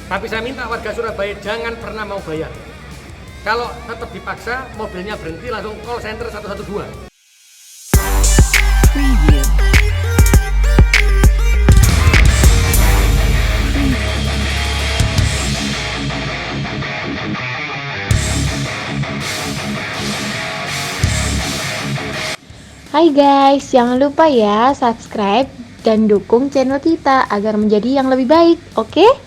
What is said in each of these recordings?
Tapi saya minta warga Surabaya jangan pernah mau bayar. Kalau tetap dipaksa, mobilnya berhenti, langsung call center 112. Preview. Hai guys, jangan lupa ya subscribe dan dukung channel kita agar menjadi yang lebih baik, oke?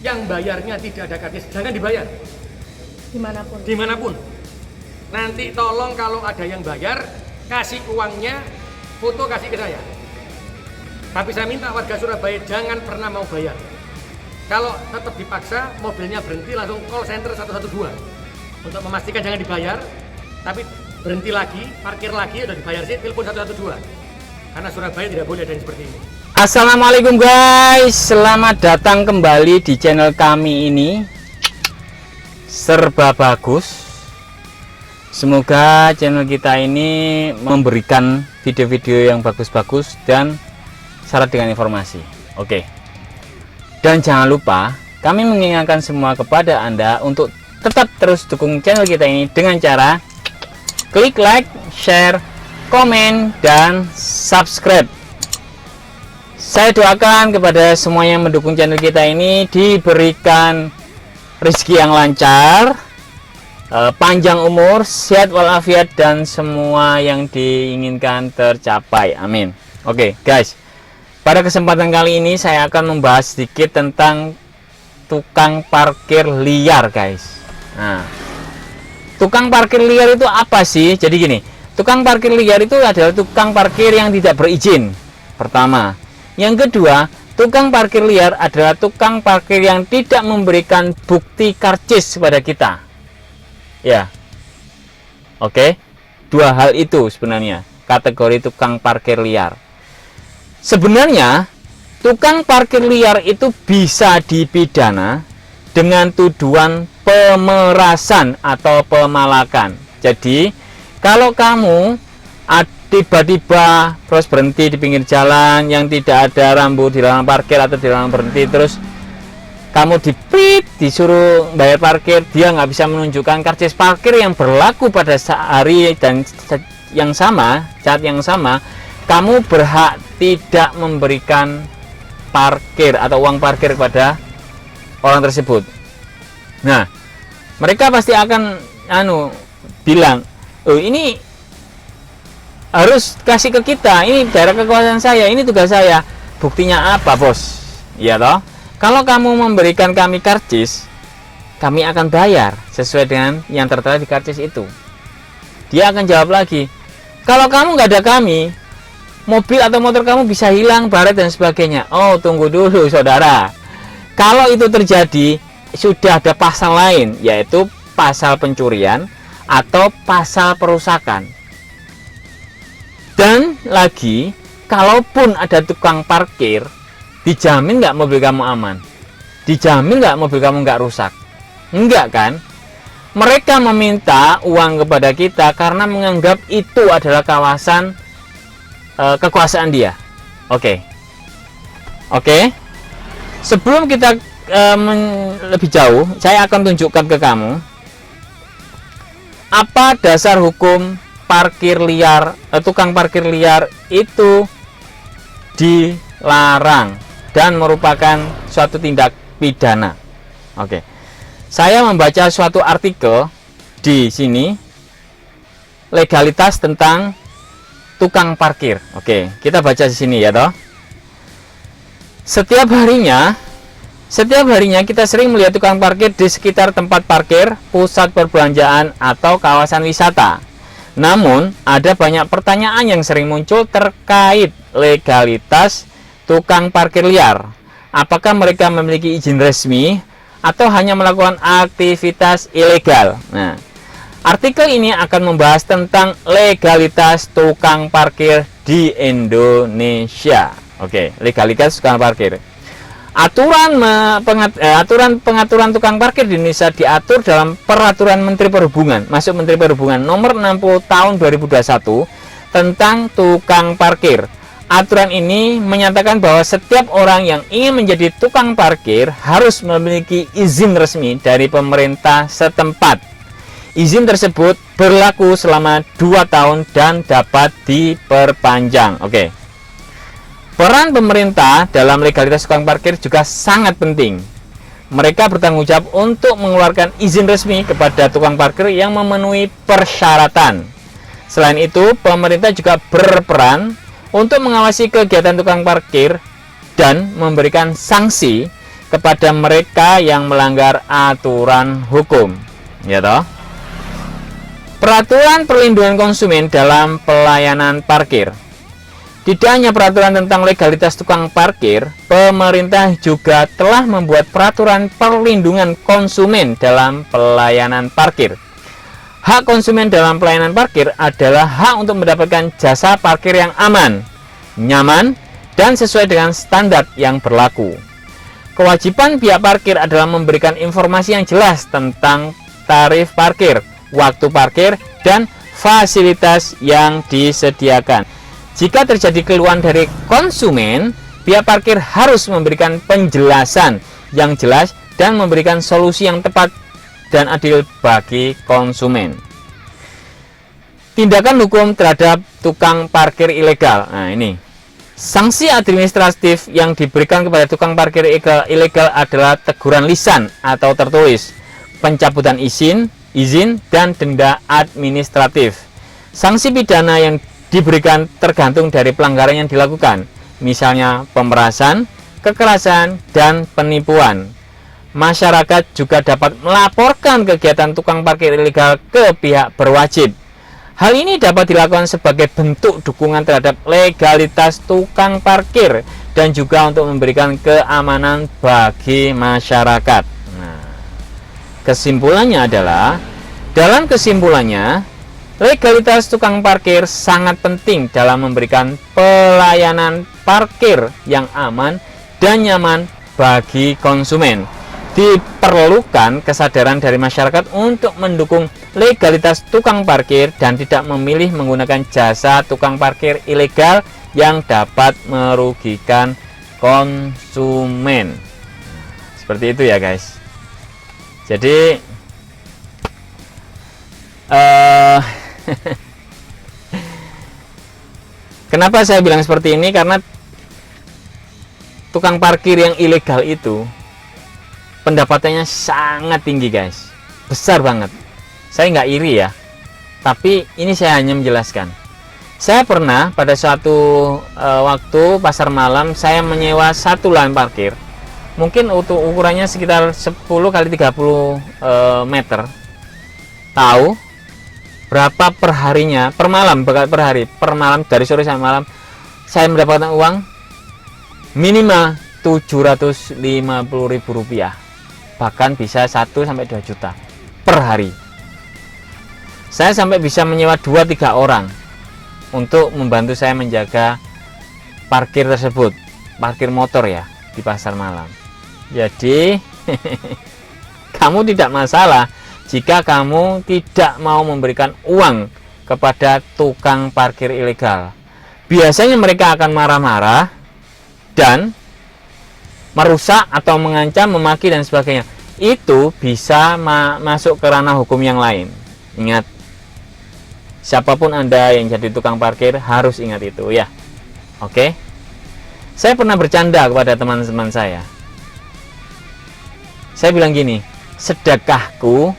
Yang bayarnya tidak ada karcis, jangan dibayar. Dimanapun. Nanti tolong kalau ada yang bayar, kasih uangnya, foto kasih ke saya. Tapi saya minta warga Surabaya jangan pernah mau bayar. Kalau tetap dipaksa, mobilnya berhenti, langsung call center 112. Untuk memastikan jangan dibayar, tapi berhenti lagi, parkir lagi, udah dibayar sih, telepon 112. Karena Surabaya tidak boleh ada yang seperti ini. Assalamualaikum guys, selamat datang kembali di channel kami ini, Serba Bagus. Semoga channel kita ini memberikan video-video yang bagus-bagus dan syarat dengan informasi. Oke. Dan jangan lupa, kami mengingatkan semua kepada Anda untuk tetap terus dukung channel kita ini dengan cara klik like, share, komen, dan subscribe. Saya doakan kepada semua yang mendukung channel kita ini diberikan rezeki yang lancar, panjang umur, sehat walafiat, dan semua yang diinginkan tercapai. Amin. Oke guys, pada kesempatan kali ini saya akan membahas sedikit tentang tukang parkir liar guys. Nah, tukang parkir liar itu apa sih? Jadi gini, tukang parkir liar itu adalah tukang parkir yang tidak berizin, pertama. Yang kedua, tukang parkir liar adalah tukang parkir yang tidak memberikan bukti karcis kepada kita. Ya. Oke. Dua hal itu sebenarnya kategori tukang parkir liar. Sebenarnya, tukang parkir liar itu bisa dipidana dengan tuduhan pemerasan atau pemalakan. Jadi, kalau kamu tiba-tiba terus berhenti di pinggir jalan yang tidak ada rambu dilarang parkir atau dilarang berhenti, terus kamu disuruh bayar parkir, dia nggak bisa menunjukkan karcis parkir yang berlaku pada hari dan yang sama, saat yang sama, kamu berhak tidak memberikan parkir atau uang parkir kepada orang tersebut. Nah, mereka pasti akan bilang, oh ini harus kasih ke kita, ini daerah kekuasaan saya, ini tugas saya. Buktinya apa bos? Ya toh, kalau kamu memberikan kami karcis, kami akan bayar sesuai dengan yang tertera di karcis itu. Dia akan jawab lagi, kalau kamu nggak ada kami, mobil atau motor kamu bisa hilang, baret dan sebagainya. Oh, tunggu dulu saudara, kalau itu terjadi sudah ada pasal lain, yaitu pasal pencurian atau pasal perusakan. Dan lagi, kalaupun ada tukang parkir, dijamin nggak mobil kamu aman? Dijamin nggak mobil kamu nggak rusak? Enggak kan? Mereka meminta uang kepada kita karena menganggap itu adalah kawasan kekuasaan dia. Oke. Sebelum kita lebih jauh, saya akan tunjukkan ke kamu apa dasar hukum parkir liar, tukang parkir liar itu dilarang dan merupakan suatu tindak pidana. Oke. Saya membaca suatu artikel di sini, legalitas tentang tukang parkir. Oke, kita baca di sini ya toh. Setiap harinya kita sering melihat tukang parkir di sekitar tempat parkir, pusat perbelanjaan atau kawasan wisata. Namun, ada banyak pertanyaan yang sering muncul terkait legalitas tukang parkir liar. apakah mereka memiliki izin resmi atau hanya melakukan aktivitas ilegal. Nah, artikel ini akan membahas tentang legalitas tukang parkir di Indonesia. Oke, legalitas tukang parkir. Aturan pengaturan tukang parkir di Indonesia diatur dalam Peraturan Menteri Perhubungan, masuk Menteri Perhubungan nomor 60 tahun 2021 tentang tukang parkir. Aturan ini menyatakan bahwa setiap orang yang ingin menjadi tukang parkir harus memiliki izin resmi dari pemerintah setempat. Izin tersebut berlaku selama 2 tahun dan dapat diperpanjang. Oke. Peran pemerintah dalam legalitas tukang parkir juga sangat penting. Mereka bertanggung jawab untuk mengeluarkan izin resmi kepada tukang parkir yang memenuhi persyaratan. Selain itu, pemerintah juga berperan untuk mengawasi kegiatan tukang parkir dan memberikan sanksi kepada mereka yang melanggar aturan hukum. Ya toh? Peraturan perlindungan konsumen dalam pelayanan parkir. Tidak hanya peraturan tentang legalitas tukang parkir, pemerintah juga telah membuat peraturan perlindungan konsumen dalam pelayanan parkir. Hak konsumen dalam pelayanan parkir adalah hak untuk mendapatkan jasa parkir yang aman, nyaman, dan sesuai dengan standar yang berlaku. Kewajiban pihak parkir adalah memberikan informasi yang jelas tentang tarif parkir, waktu parkir, dan fasilitas yang disediakan. Jika terjadi keluhan dari konsumen, pihak parkir harus memberikan penjelasan yang jelas dan memberikan solusi yang tepat dan adil bagi konsumen. Tindakan hukum terhadap tukang parkir ilegal. Nah, ini. Sanksi administratif yang diberikan kepada tukang parkir ilegal adalah teguran lisan atau tertulis, pencabutan izin, dan denda administratif. Sanksi pidana yang diberikan tergantung dari pelanggaran yang dilakukan, misalnya pemerasan, kekerasan, dan penipuan. Masyarakat juga dapat melaporkan kegiatan tukang parkir ilegal ke pihak berwajib. Hal ini dapat dilakukan sebagai bentuk dukungan terhadap legalitas tukang parkir dan juga untuk memberikan keamanan bagi masyarakat. Nah, kesimpulannya adalah, dalam kesimpulannya, legalitas tukang parkir sangat penting dalam memberikan pelayanan parkir yang aman dan nyaman bagi konsumen. Diperlukan kesadaran dari masyarakat untuk mendukung legalitas tukang parkir dan tidak memilih menggunakan jasa tukang parkir ilegal yang dapat merugikan konsumen. Seperti itu ya guys. Jadi kenapa saya bilang seperti ini? Karena tukang parkir yang ilegal itu pendapatannya sangat tinggi guys, besar banget. Saya nggak iri ya, tapi ini saya hanya menjelaskan. Saya pernah pada suatu waktu pasar malam, saya menyewa satu lahan parkir, mungkin ukurannya sekitar 10 kali 30 meter. Tahu berapa perharinya, per malam, per hari, per malam, dari sore sampai malam, saya mendapatkan uang minimal Rp750.000, bahkan bisa 1-2 juta per hari. Saya sampai bisa menyewa 2-3 orang untuk membantu saya menjaga parkir tersebut, parkir motor ya, di pasar malam. Jadi kamu tidak masalah jika kamu tidak mau memberikan uang kepada tukang parkir ilegal. Biasanya mereka akan marah-marah dan merusak atau mengancam, memaki dan sebagainya. Itu bisa masuk ke ranah hukum yang lain. Ingat, siapapun Anda yang jadi tukang parkir harus ingat itu ya. Oke? Saya pernah bercanda kepada teman-teman saya. Saya bilang gini, sedekahku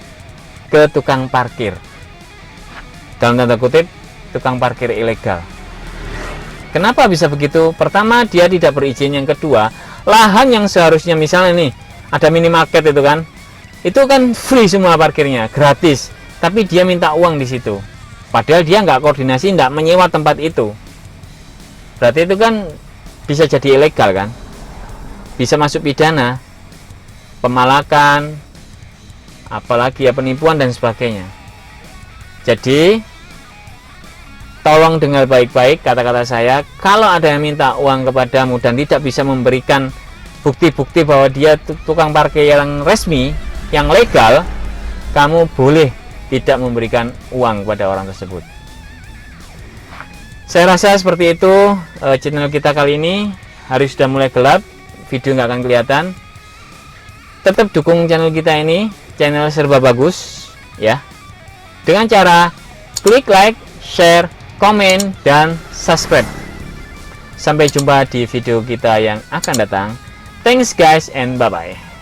ke tukang parkir, dalam tanda kutip, tukang parkir ilegal. Kenapa bisa begitu? Pertama, dia tidak berizin. Yang kedua, lahan yang seharusnya, misalnya nih ada minimarket itu kan free semua parkirnya, gratis, tapi dia minta uang di situ, padahal dia nggak koordinasi, nggak menyewa tempat itu. Berarti itu kan bisa jadi ilegal kan. bisa masuk pidana, pemalakan, apalagi ya penipuan dan sebagainya. Jadi tolong dengar baik-baik kata-kata saya. Kalau ada yang minta uang kepadamu dan tidak bisa memberikan bukti-bukti bahwa dia tukang parkir yang resmi, yang legal, kamu boleh tidak memberikan uang kepada orang tersebut. Saya rasa seperti itu. Channel kita kali ini hari sudah mulai gelap, video nggak akan kelihatan. Tetap dukung channel kita ini, channel serba bagus ya, dengan cara klik like, share, komen, dan subscribe. Sampai jumpa di video kita yang akan datang. Thanks guys and bye bye.